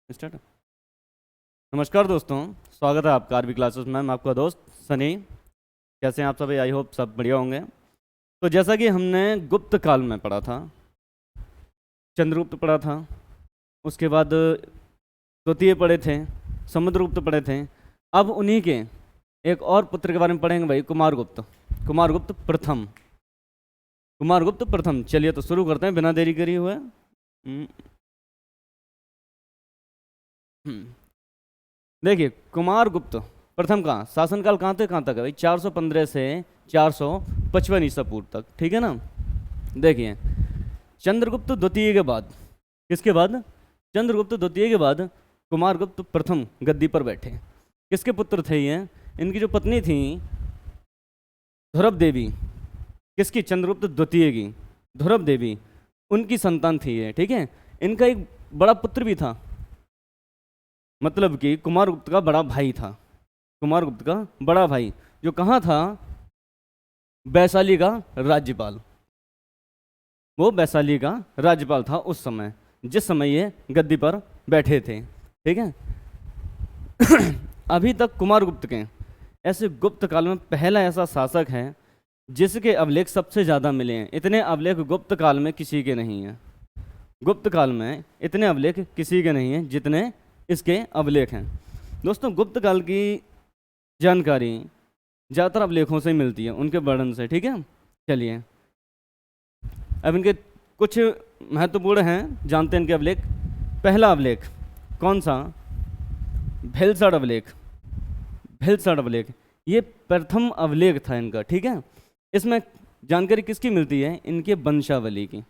Start. नमस्कार दोस्तों, स्वागत है आपका आरबी क्लासेस में। मैं आपका दोस्त सनी। कैसे हैं आप सभी? आई होप सब बढ़िया होंगे। तो जैसा कि हमने गुप्त काल में पढ़ा था, चंद्रगुप्त पढ़ा था, उसके बाद द्वितीय पढ़े थे, समुद्रगुप्त पढ़े थे। अब उन्हीं के एक और पुत्र के बारे में पढ़ेंगे भाई, कुमारगुप्त। कुमारगुप्त प्रथम। कुमारगुप्त प्रथम। चलिए तो शुरू करते हैं बिना देरी करे हुए। देखिए, कुमारगुप्त प्रथम का शासनकाल कहाँ तक है भाई? 415 से 455 ईसा पूर्व तक, ठीक है ना। देखिए, चंद्रगुप्त द्वितीय के बाद, किसके बाद? चंद्रगुप्त द्वितीय के बाद कुमारगुप्त प्रथम गद्दी पर बैठे। किसके पुत्र थे ये? इनकी जो पत्नी थी ध्रुव देवी, किसकी? चंद्रगुप्त द्वितीय की ध्रुव देवी, उनकी संतान थी ये, ठीक है। इनका एक बड़ा पुत्र भी था, मतलब कि कुमारगुप्त का बड़ा भाई था। कुमारगुप्त का बड़ा भाई जो कहाँ था? वैशाली का राज्यपाल। वो वैशाली का राज्यपाल था उस समय, जिस समय ये गद्दी पर बैठे थे, ठीक है। अभी तक कुमारगुप्त के ऐसे गुप्त काल में पहला ऐसा शासक है जिसके अभिलेख सबसे ज़्यादा मिले हैं। इतने अभिलेख गुप्त काल में किसी के नहीं हैं। गुप्त काल में इतने अभिलेख किसी के नहीं हैं जितने इसके अभिलेख हैं। दोस्तों, गुप्त काल की जानकारी ज़्यादातर अभिलेखों से ही मिलती है, उनके वर्णन से, ठीक है। चलिए, अब इनके कुछ महत्वपूर्ण हैं, जानते हैं इनके अभिलेख। पहला अभिलेख कौन सा? भेलसड़ अभिलेख। भेलसड़ अभिलेख ये प्रथम अभिलेख था इनका, ठीक है। इसमें जानकारी किसकी मिलती है? इनके वंशावली की।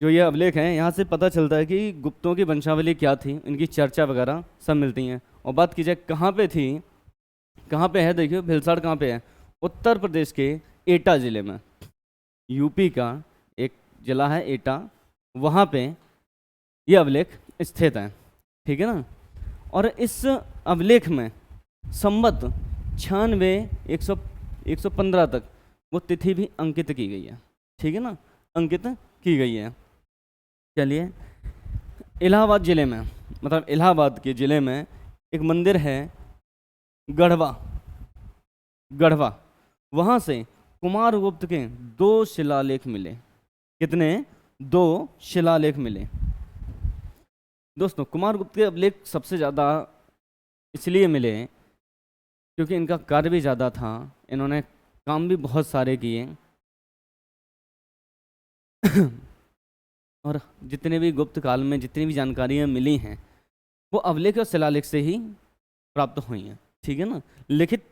जो ये अभिलेख हैं, यहाँ से पता चलता है कि गुप्तों की वंशावली क्या थी, इनकी चर्चा वगैरह सब मिलती हैं। और बात की जाए कहाँ पे थी, कहाँ पे है, देखिए भिलसाड़ कहाँ पे है? उत्तर प्रदेश के एटा ज़िले में। यूपी का एक जिला है एटा, वहाँ पे ये अभिलेख स्थित है, ठीक है ना। और इस अभिलेख में संवत 96 115 तक वो तिथि भी अंकित की गई है, ठीक है ना, अंकित की गई है। चलिए, इलाहाबाद ज़िले में, मतलब इलाहाबाद के ज़िले में एक मंदिर है गढ़वा। गढ़वा, वहाँ से कुमारगुप्त के 2 शिलालेख मिले। कितने? 2 शिलालेख मिले। दोस्तों, कुमारगुप्त के अभिलेख सबसे ज़्यादा इसलिए मिले क्योंकि इनका कार्य भी ज़्यादा था, इन्होंने काम भी बहुत सारे किए। और जितने भी गुप्त काल में जितनी भी जानकारियाँ मिली हैं वो अभिलेख और शिलालेख से ही प्राप्त हुई हैं, ठीक है ना। लिखित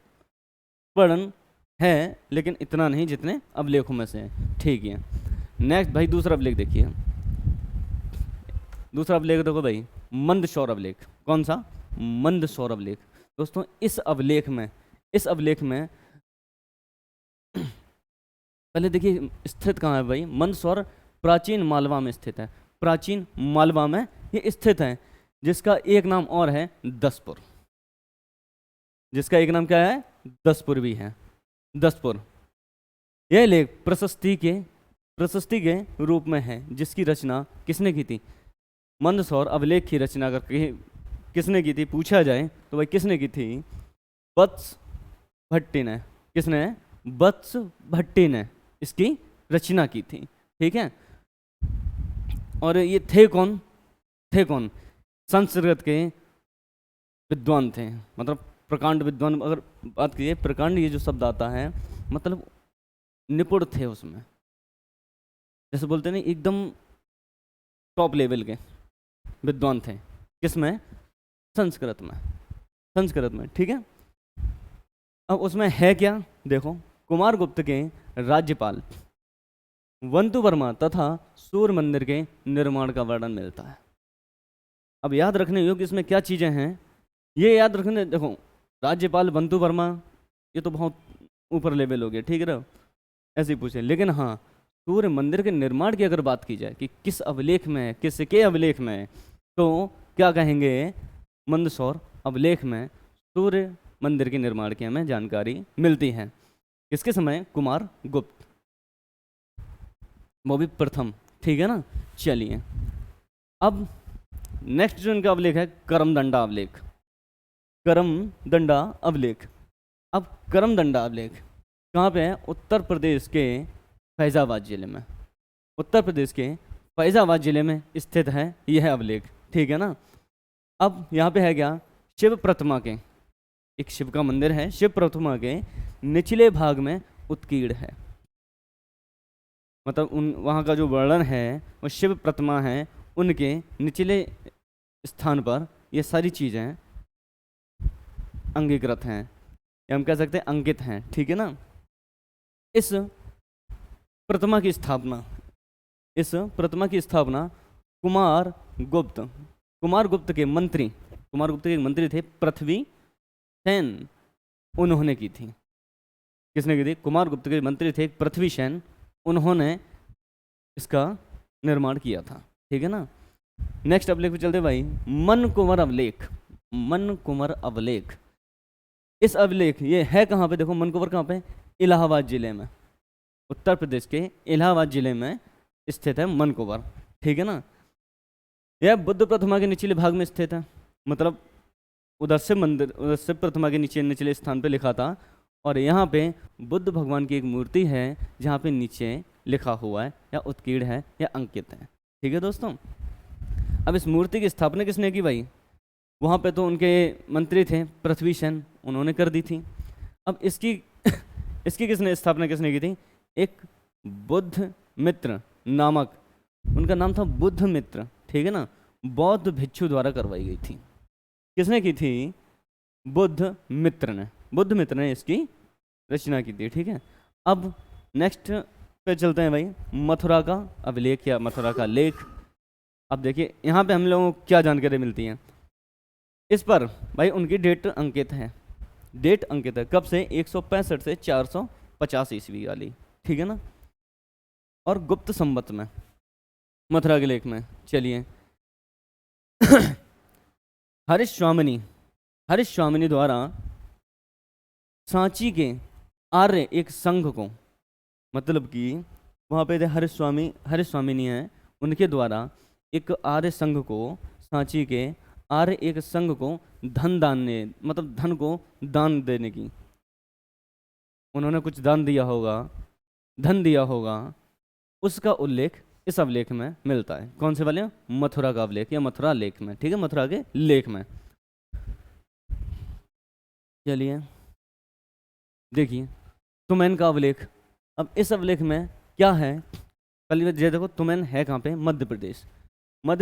वर्णन है लेकिन इतना नहीं जितने अभिलेखों में से है, ठीक है। नेक्स्ट भाई, दूसरा अभिलेख देखिए। दूसरा अभिलेख देखो भाई, मंदसौर अभिलेख। कौन सा? मंदसौर अभिलेख। दोस्तों, इस अभिलेख में पहले देखिए स्थित कहाँ है भाई? मंदसौर प्राचीन मालवा में स्थित है। प्राचीन मालवा में ये स्थित है, जिसका एक नाम और है दसपुर। जिसका एक नाम क्या है? दसपुर भी है। दसपुर यह लेख प्रशस्ति के रूप में है, जिसकी रचना किसने की थी? मंदसौर अभिलेख की रचना करके किसने की थी पूछा जाए तो भाई किसने की थी? वत्स भट्टी ने। किसने? वत्स भट्टी ने इसकी रचना की थी, ठीक है। और ये थे कौन? संस्कृत के विद्वान थे, मतलब प्रकांड विद्वान। अगर बात कीजिए प्रकांड, ये जो शब्द आता है मतलब निपुण थे उसमें, जैसे बोलते हैं ना, एकदम टॉप लेवल के विद्वान थे। किसमें? संस्कृत में, ठीक है। अब उसमें है क्या? देखो, कुमारगुप्त के राज्यपाल वंतु वर्मा तथा सूर्य मंदिर के निर्माण का वर्णन मिलता है। अब याद रखने योग्य इसमें क्या चीज़ें हैं, ये याद रखने। देखो, राज्यपाल वंतु वर्मा, ये तो बहुत ऊपर लेवल हो गया, ठीक है ना, ऐसे ही पूछे। लेकिन हाँ, सूर्य मंदिर के निर्माण की अगर बात की जाए कि किस अभिलेख में है, किसके अभिलेख में है, तो क्या कहेंगे? मंदसौर अभिलेख में सूर्य मंदिर के निर्माण की हमें जानकारी मिलती है। किसके समय? कुमारगुप्त, वो भी प्रथम, ठीक है ना। चलिए, अब नेक्स्ट जो इनका अवलेख है करमदंडा अवलेख। करमदंडा अवलेख। अब करमदंडा अवलेख कहाँ पे है? उत्तर प्रदेश के फैज़ाबाद जिले में। उत्तर प्रदेश के फैज़ाबाद जिले में स्थित है यह अवलेख, ठीक है ना। अब यहाँ पे है क्या? शिव प्रतिमा के, एक शिव का मंदिर है, शिव प्रतिमा के निचले भाग में उत्कीर्ण है, मतलब उन वहाँ का जो वर्णन है वो शिव प्रतिमा है, उनके निचले स्थान पर ये सारी चीज़ें अंगीकृत हैं, या हम कह सकते हैं अंकित हैं, ठीक है ना। इस प्रतिमा की स्थापना, इस प्रतिमा की स्थापना कुमार गुप्त के मंत्री, कुमार गुप्त के मंत्री थे पृथ्वी सेन, उन्होंने की थी। किसने की थी? कुमार गुप्त के मंत्री थे पृथ्वी सेन, उन्होंने इसका निर्माण किया था, ठीक है ना। नेक्स्ट अवलेख पे चलते भाई, मन कुंवर अवलेख। मन कुंवर अवलेख, इस अवलेख ये है कहाँ पे? देखो मन कुंवर कहाँ पे? इलाहाबाद जिले में, उत्तर प्रदेश के इलाहाबाद जिले में स्थित है मन कुंवर, ठीक है ना। यह बुद्ध प्रतिमा के निचले भाग में स्थित है, मतलब उधर से मंदिर, उधर से प्रतिमा के नीचे निचले स्थान पे लिखा था, और यहाँ पे बुद्ध भगवान की एक मूर्ति है जहाँ पे नीचे लिखा हुआ है या उत्कीर्ण है या अंकित है, ठीक है दोस्तों। अब इस मूर्ति की स्थापना किसने की भाई? वहाँ पे तो उनके मंत्री थे पृथ्वी सेन, उन्होंने कर दी थी। अब इसकी इसकी किसने स्थापना किसने की थी? एक बुद्ध मित्र नामक, उनका नाम था बुद्ध मित्र, ठीक है ना, बौद्ध भिक्षु द्वारा करवाई गई थी। किसने की थी? बुद्ध मित्र ने इसकी रचना की थी, ठीक है। अब नेक्स्ट पे चलते हैं भाई, मथुरा का अभिलेख या मथुरा का लेख। अब देखिए यहाँ पे हम लोगों को क्या जानकारी मिलती है। इस पर भाई उनकी डेट अंकित है, कब से? 165 से 450 ईस्वी वाली, ठीक है ना। और गुप्त संवत में मथुरा के लेख में, चलिए हरीश स्वामिनी द्वारा सांची के आर्य एक संघ को, मतलब कि वहाँ पे हरीश स्वामिनी है, उनके द्वारा एक आर्य संघ को, सांची के आर्य एक संघ को धन को दान देने की, उन्होंने कुछ धन दिया होगा, उसका उल्लेख इस अवलेख में मिलता है। कौन से वाले? मथुरा का अवलेख या मथुरा लेख में, ठीक है, मथुरा के लेख में। चलिए देखिए तुमैन का अवलेख। अब इस अवलेख में क्या है? पहले ये देखो, तुमैन है कहाँ पे? मध्य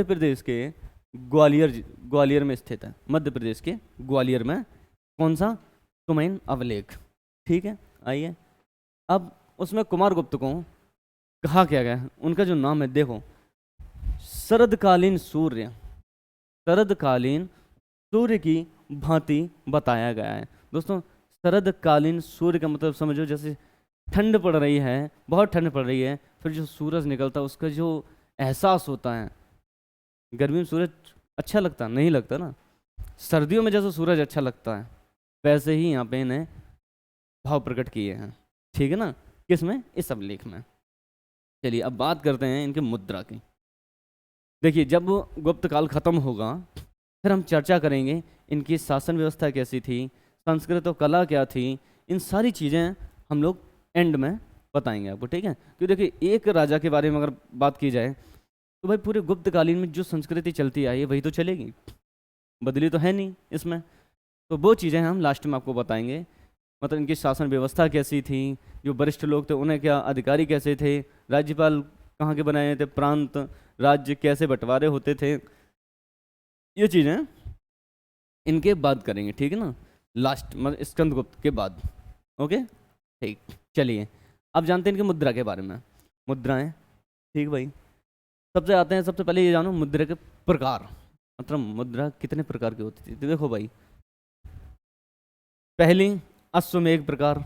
प्रदेश के ग्वालियर में स्थित है, मध्य प्रदेश के ग्वालियर में। कौन सा? तुमैन अवलेख, ठीक है। आइए, अब उसमें कुमार गुप्त को कहा क्या गया है? उनका जो नाम है देखो, शरदकालीन सूर्य की भांति बताया गया है। दोस्तों शरदकालीन सूर्य का मतलब समझो, जैसे ठंड पड़ रही है, बहुत ठंड पड़ रही है, फिर जो सूरज निकलता है उसका जो एहसास होता है, गर्मी में सूरज अच्छा लगता नहीं लगता ना, सर्दियों में जैसे सूरज अच्छा लगता है, वैसे ही यहाँ पे इन्हें भाव प्रकट किए हैं, ठीक है ना। किसमें? इस अभिलेख में। चलिए अब बात करते हैं इनके मुद्रा की। देखिए जब गुप्त काल खत्म होगा फिर हम चर्चा करेंगे इनकी शासन व्यवस्था कैसी थी, संस्कृत और कला क्या थी, इन सारी चीज़ें हम लोग एंड में बताएंगे आपको, ठीक है। क्योंकि देखिए एक राजा के बारे में अगर बात की जाए तो भाई पूरे गुप्त कालीन में जो संस्कृति चलती आई है वही तो चलेगी, बदली तो है नहीं इसमें। तो वो चीज़ें हम लास्ट में आपको बताएंगे, मतलब इनकी शासन व्यवस्था कैसी थी, जो वरिष्ठ लोग थे उन्हें क्या अधिकारी कैसे थे, राज्यपाल कहाँ के बनाए थे, प्रांत राज्य कैसे बंटवारे होते थे, ये चीज़ें इनके बाद करेंगे, ठीक है ना, लास्ट मतलब स्कंदगुप्त के बाद। ओके ठीक। चलिए अब जानते हैं इनके मुद्रा के बारे में। मुद्राएं, ठीक भाई। सबसे आते हैं, सबसे पहले ये जानो मुद्रा के प्रकार, मतलब मुद्रा कितने प्रकार की होती थी। तो देखो भाई, पहली अश्वमेघ प्रकार,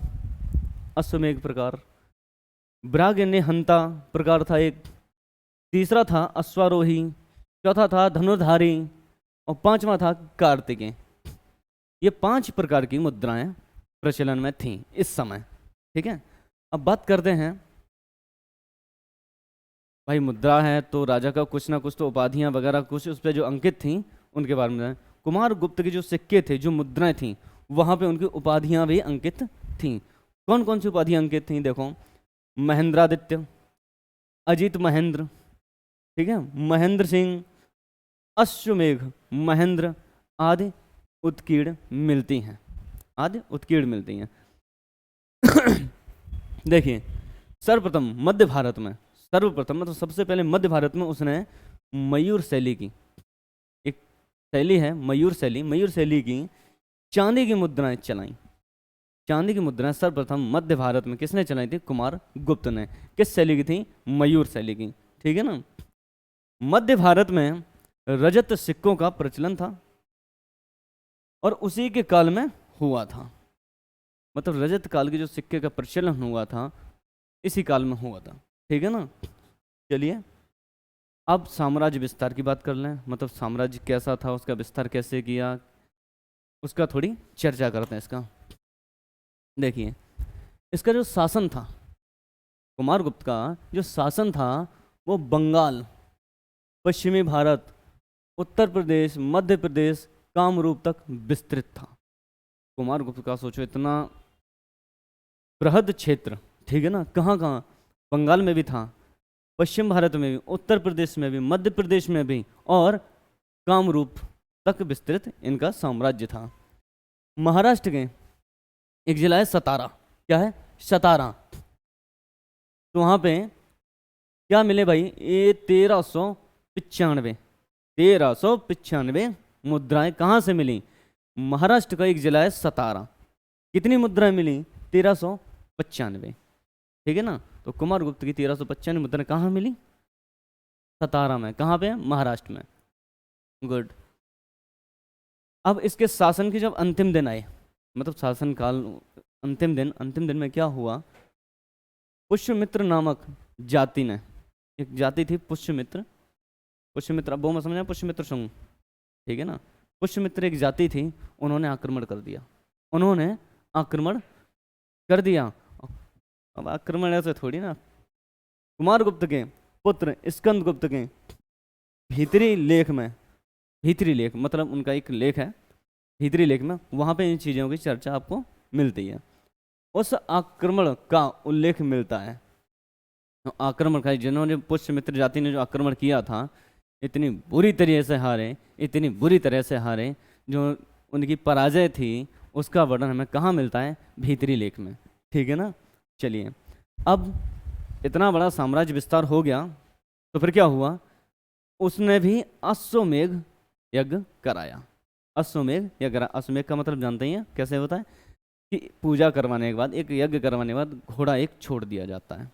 ब्राह्मण्यहंता प्रकार था एक, तीसरा था अश्वारोही, चौथा था धनुर्धारी और पांचवा था कार्तिकेय। ये 5 प्रकार की मुद्राएं प्रचलन में थीं इस समय, ठीक है। अब बात करते हैं भाई मुद्रा है तो राजा का कुछ ना कुछ तो उपाधियां वगैरह कुछ उस पर जो अंकित थी उनके बारे में। कुमार गुप्त के जो सिक्के थे, जो मुद्राएं थी, वहां पे उनकी उपाधियां भी अंकित थीं। कौन कौन सी उपाधियां अंकित थीं देखो, महेंद्रादित्य, अजीत महेंद्र, ठीक है, महेंद्र सिंह, अश्वमेघ महेंद्र आदि उत्कीर्ण मिलती हैं, आदि उत्कीर्ण मिलती हैं। देखिए सर्वप्रथम मध्य भारत में, सर्वप्रथम मतलब सबसे पहले मध्य भारत में उसने मयूर शैली की, एक शैली है मयूर शैली, मयूर शैली की चांदी की मुद्राएं चलाई। चांदी की मुद्राएं सर्वप्रथम मध्य भारत में किसने चलाई थी? कुमार गुप्त ने। किस शैली की थी? मयूर शैली की, ठीक है ना। मध्य भारत में रजत सिक्कों का प्रचलन था और उसी के काल में हुआ था, मतलब रजत काल के जो सिक्के का प्रचलन हुआ था इसी काल में हुआ था, ठीक है ना। चलिए अब साम्राज्य विस्तार की बात कर लें, मतलब साम्राज्य कैसा था, उसका विस्तार कैसे किया, उसका थोड़ी चर्चा करते हैं इसका। देखिए इसका जो शासन था, कुमार गुप्त का जो शासन था वो बंगाल, पश्चिमी भारत, उत्तर प्रदेश, मध्य प्रदेश, कामरूप तक विस्तृत था। कुमार गुप्त का सोचो इतना बृहद क्षेत्र, ठीक है ना, कहाँ कहाँ, बंगाल में भी था, पश्चिम भारत में भी, उत्तर प्रदेश में भी, मध्य प्रदेश में भी और कामरूप तक विस्तृत इनका साम्राज्य था। महाराष्ट्र के एक जिला है सतारा, क्या है? सतारा। तो वहाँ पे क्या मिले भाई? ये 1395 मुद्राएं कहाँ से मिली? महाराष्ट्र का एक जिला है सतारा। कितनी मुद्राएं मिली? 1395, ठीक है ना। तो कुमार गुप्त की 1395 मुद्राएं कहाँ मिली? सतारा में। कहाँ पे? महाराष्ट्र में। गुड। अब इसके शासन के जब अंतिम दिन आए, मतलब शासन काल अंतिम दिन में क्या हुआ? पुष्यमित्र नामक जाति ने, एक जाति थी पुष्यमित्र, पुष्यमित्र, अब वो मत समझना पुष्यमित्र संघ, ठीक है ना। पुष्यमित्र एक जाति थी, उन्होंने आक्रमण कर दिया, उन्होंने आक्रमण कर दिया। अब आक्रमण ऐसे थोड़ी ना, कुमार गुप्त के पुत्र स्कंद गुप्त के भीतरी लेख में, भीतरी लेख मतलब उनका एक लेख है, भीतरी लेख में वहाँ पे इन चीज़ों की चर्चा आपको मिलती है। उस आक्रमण का उल्लेख मिलता है। आक्रमण का, जिन्होंने पुष्यमित्र जाति ने जो आक्रमण किया था, इतनी बुरी तरह से हारे, इतनी बुरी तरह से हारे, जो उनकी पराजय थी उसका वर्णन हमें कहाँ मिलता है? भीतरी लेख में, ठीक है ना। चलिए अब इतना बड़ा साम्राज्य विस्तार हो गया तो फिर क्या हुआ? उसने भी अश्वमेघ यज्ञ कराया। अश्वमेघ यज्ञ, अश्वमेघ का मतलब जानते ही हैं कैसे होता है कि पूजा करवाने के बाद, एक यज्ञ करवाने के बाद घोड़ा एक छोड़ दिया जाता है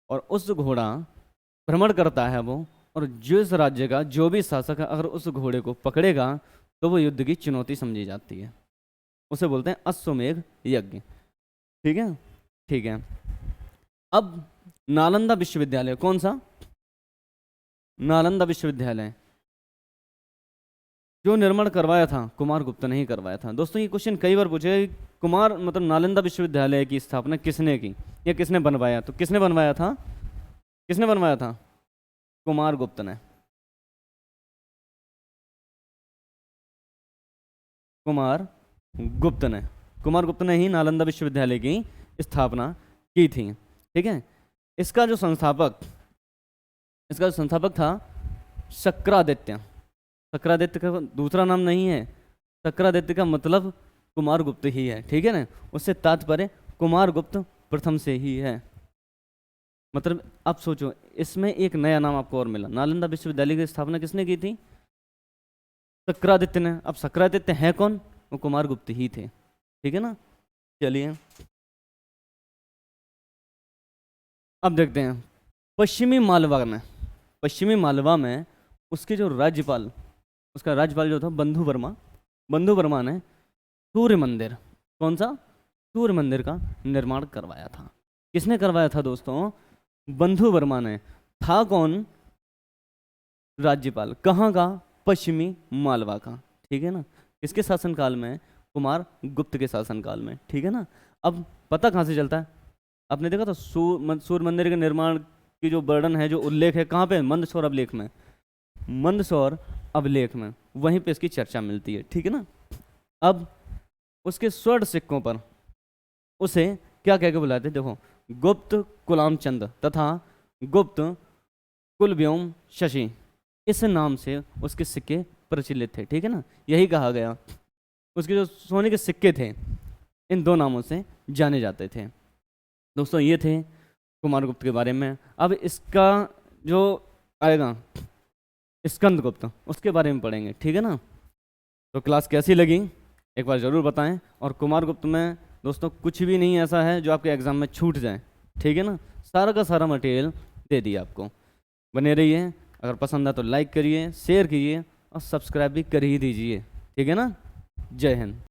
और उस घोड़ा भ्रमण करता है वो, और जिस राज्य का जो भी शासक है अगर उस घोड़े को पकड़ेगा तो वो युद्ध की चुनौती समझी जाती है, उसे बोलते हैं अश्वमेघ यज्ञ, ठीक है। ठीक है, अब नालंदा विश्वविद्यालय, कौन सा? नालंदा विश्वविद्यालय जो निर्माण करवाया था कुमार गुप्त ने ही करवाया था। दोस्तों ये क्वेश्चन कई बार पूछे, कुमार मतलब नालंदा विश्वविद्यालय की स्थापना किसने की या किसने बनवाया? तो किसने बनवाया था? किसने बनवाया था? कुमार गुप्त ने। कुमार गुप्त ने, कुमार गुप्त ने ही नालंदा विश्वविद्यालय की स्थापना की थी, ठीक है। इसका जो संस्थापक था शक्रादित्य। शक्रादित्य का दूसरा नाम नहीं है, शक्रादित्य का मतलब कुमार गुप्त ही है, ठीक है ना। उससे तात्पर्य कुमार गुप्त प्रथम से ही है। मतलब आप सोचो इसमें एक नया नाम आपको और मिला। नालंदा विश्वविद्यालय की स्थापना किसने की थी? शक्रादित्य ने। अब शक्रादित्य है कौन? वो कुमार गुप्त ही थे, ठीक है ना। चलिए अब देखते हैं पश्चिमी मालवा में उसके जो राज्यपाल, उसका राज्यपाल जो था बंधु वर्मा ने सूर्य मंदिर, कौन सा? सूर्य मंदिर का निर्माण करवाया था। किसने करवाया था दोस्तों? बंधु वर्मा ने। था कौन? राज्यपाल। कहाँ का? पश्चिमी मालवा का, ठीक है ना। किसके शासनकाल में? कुमार गुप्त के शासनकाल में, ठीक है ना। अब पता कहाँ से चलता है? आपने देखा था सूर्य मंदिर का निर्माण की जो वर्णन है, जो उल्लेख है, कहाँ पे? मंदसौर अभिलेख में, मंदसौर अभिलेख में, वहीं पे इसकी चर्चा मिलती है, ठीक है ना। अब उसके स्वर्ण सिक्कों पर उसे क्या कह के बुलाते? देखो, गुप्त कुलाम चंद तथा गुप्त कुलव्योम शशि, इस नाम से उसके सिक्के प्रचलित थे, ठीक है ना। यही कहा गया, उसके जो सोने के सिक्के थे इन दो नामों से जाने जाते थे। दोस्तों ये थे कुमारगुप्त के बारे में। अब इसका जो आएगा स्कंदगुप्त, उसके बारे में पढ़ेंगे, ठीक है ना। तो क्लास कैसी लगी एक बार ज़रूर बताएं। और कुमारगुप्त में दोस्तों कुछ भी नहीं ऐसा है जो आपके एग्ज़ाम में छूट जाए, ठीक है ना। सारा का सारा मटेरियल दे दिया आपको। बने रहिए, अगर पसंद आए तो लाइक करिए, शेयर कीजिए और सब्सक्राइब भी कर ही दीजिए, ठीक है ना। जय हिंद।